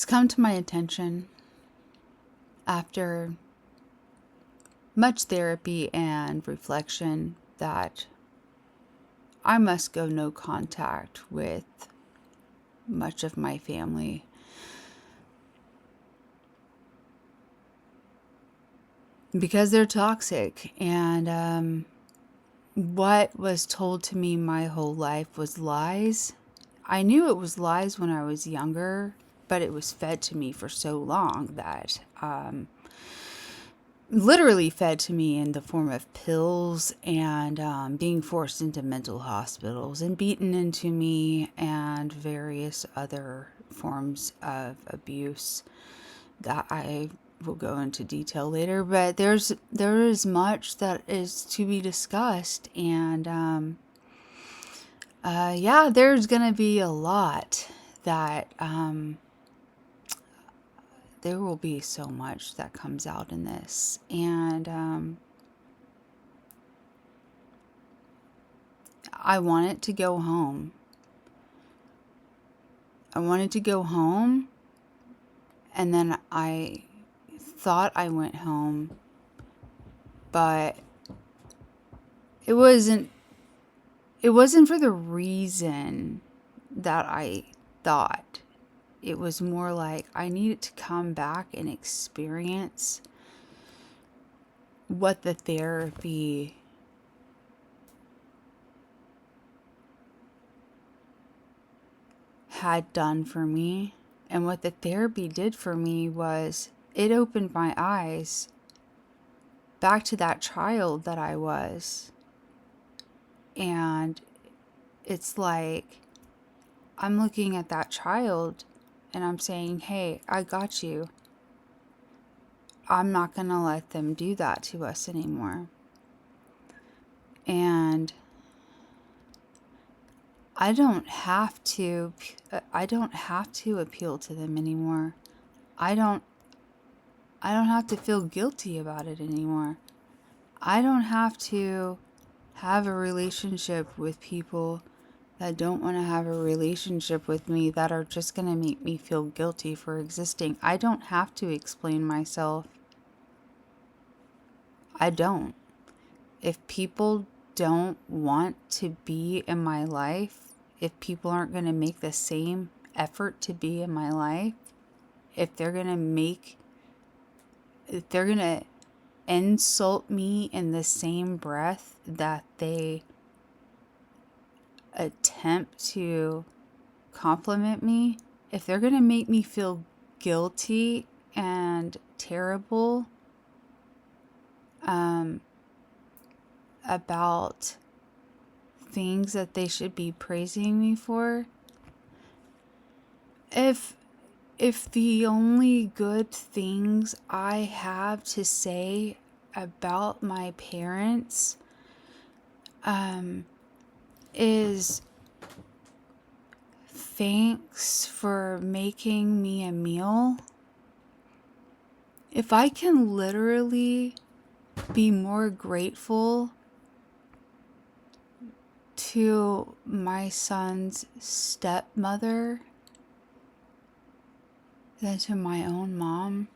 come to my attention after much therapy and reflection that I must go no contact with much of my family. Because they're toxic, and what was told to me my whole life was lies. I knew it was lies when I was younger, but it was fed to me for so long that literally fed to me in the form of pills and being forced into mental hospitals and beaten into me and various other forms of abuse that I will go into detail later. But there is much that is to be discussed, and yeah, there's gonna be a lot that there will be so much that comes out in this, and I want it to go home. I wanted to go home, and then I thought I went home, but it wasn't for the reason that I thought. It was more like I needed to come back and experience what the therapy had done for me. And what the therapy did for me was it opened my eyes back to that child that I was. And it's like I'm looking at that child and I'm saying, hey, I got you. I'm not going to let them do that to us anymore. And I don't have to appeal to them anymore. I don't have to feel guilty about it anymore. I don't have to have a relationship with people that don't want to have a relationship with me, that are just going to make me feel guilty for existing. I don't have to explain myself. I don't. If people don't want to be in my life, if people aren't going to make the same effort to be in my life, if they're going to insult me in the same breath that they attempt to compliment me, if they're going to make me feel guilty and terrible about things that they should be praising me for, if the only good things I have to say about my parents is thanks for making me a meal, if I can literally be more grateful to my son's stepmother than to my own mom,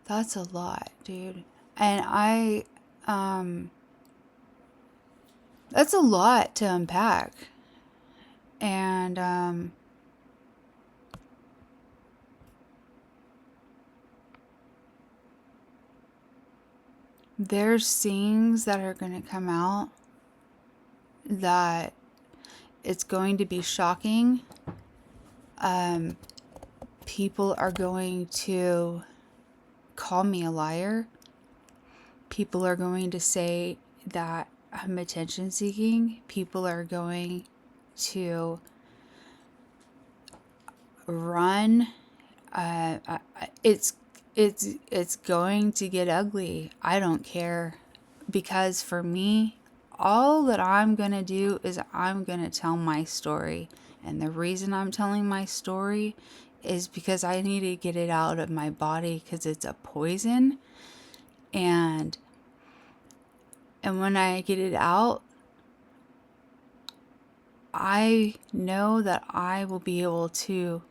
that's a lot, dude. And that's a lot to unpack. And there's things that are going to come out that it's going to be shocking. People are going to call me a liar. People are going to say that I'm attention seeking. People are going to run. It's going to get ugly. I don't care, because for me, all that I'm going to do is I'm going to tell my story. And the reason I'm telling my story is because I need to get it out of my body, because it's a poison. And when I get it out, I know that I will be able to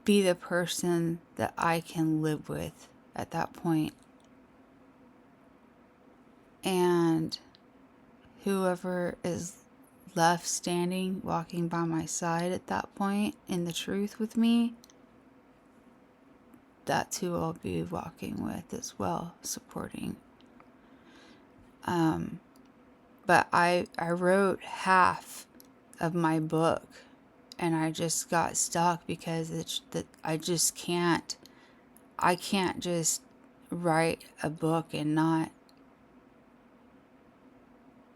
be the person that I can live with at that point. And whoever is left standing, walking by my side at that point in the truth with me, that's who I'll be walking with as well, supporting. But I wrote half of my book, and I just got stuck because I just can't. I can't just write a book and not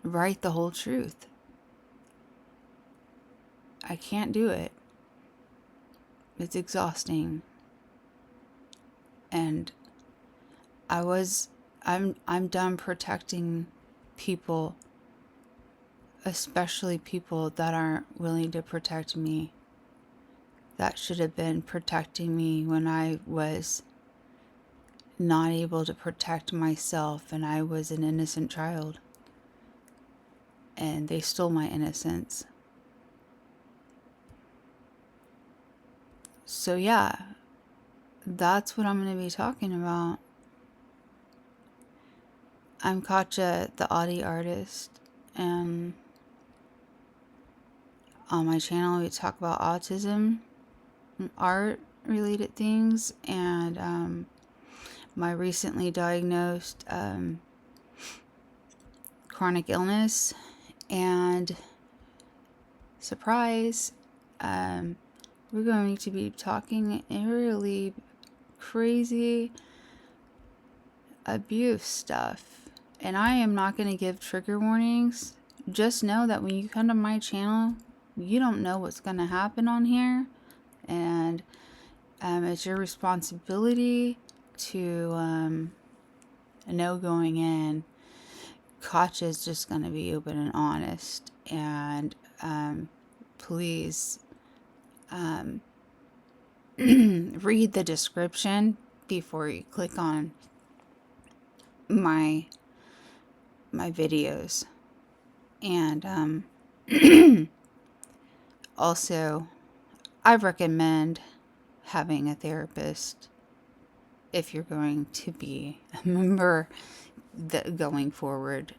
write the whole truth. I can't do it. It's exhausting. And I'm done protecting people, especially people that aren't willing to protect me. That should have been protecting me when I was not able to protect myself and I was an innocent child. And they stole my innocence. So yeah, that's what I'm going to be talking about. I'm Katja, the Audi artist, and on my channel we talk about autism, art related things, and my recently diagnosed chronic illness, and surprise, we're going to be talking really crazy abuse stuff. And I am not going to give trigger warnings. Just know that when you come to my channel, you don't know what's going to happen on here. And it's your responsibility to know going in. Katja is just going to be open and honest. And please read the description before you click on my videos. And also, I recommend having a therapist if you're going to be a member going forward.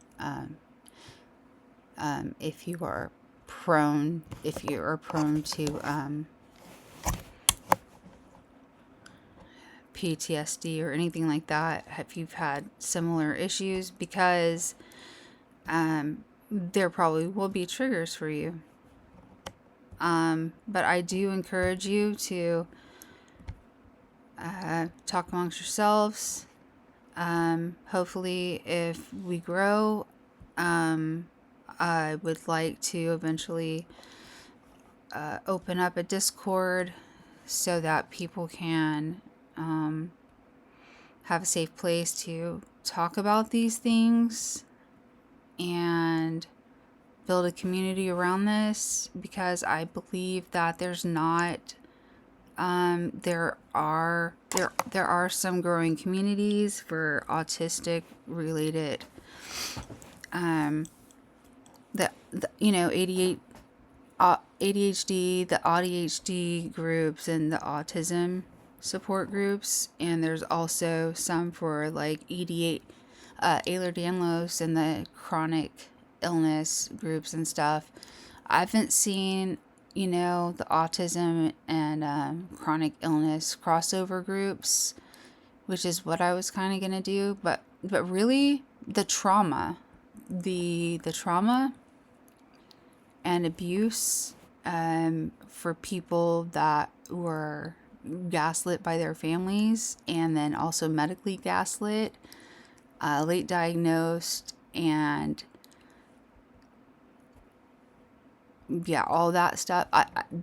If you are prone to PTSD or anything like that, if you've had similar issues, because there probably will be triggers for you. But I do encourage you to talk amongst yourselves. Hopefully, if we grow, I would like to eventually open up a Discord so that people can have a safe place to talk about these things and build a community around this, because I believe that there's not there are some growing communities for autistic related ADHD, the ADHD groups, and the autism support groups. And there's also some for like Ehlers-Danlos and the chronic illness groups and stuff. I haven't seen, the autism and chronic illness crossover groups, which is what I was kind of going to do. But really, the trauma and abuse for people that were gaslit by their families, and then also medically gaslit, late diagnosed, and yeah, all that stuff.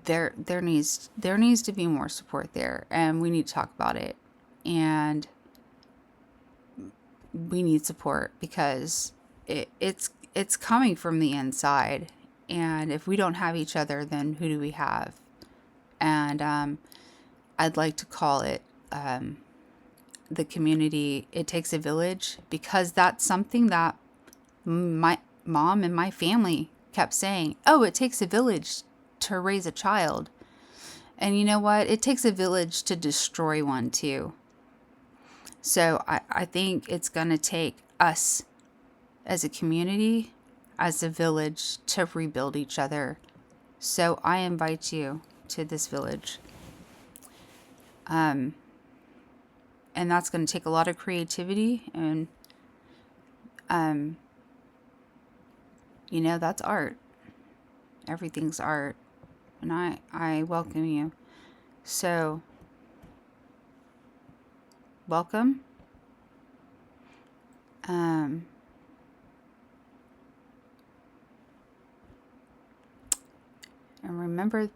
There needs to be more support there, and we need to talk about it, and we need support because it's coming from the inside, and if we don't have each other, then who do we have? And I'd like to call it the community. It takes a village, because that's something that my mom and my family kept saying, oh, it takes a village to raise a child. And you know what? It takes a village to destroy one too. So I think it's going to take us as a community, as a village, to rebuild each other. So I invite you to this village. And that's going to take a lot of creativity, and you know, that's art. Everything's art. And I welcome you. So, welcome. And remember,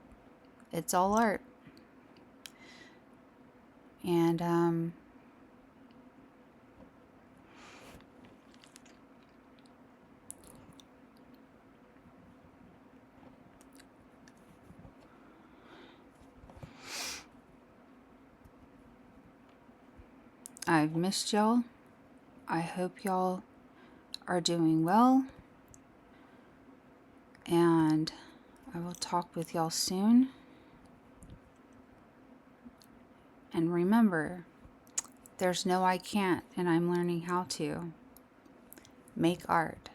it's all art. And I've missed y'all. I hope y'all are doing well. And I will talk with y'all soon. And remember, there's no I can't, and I'm learning how to make art.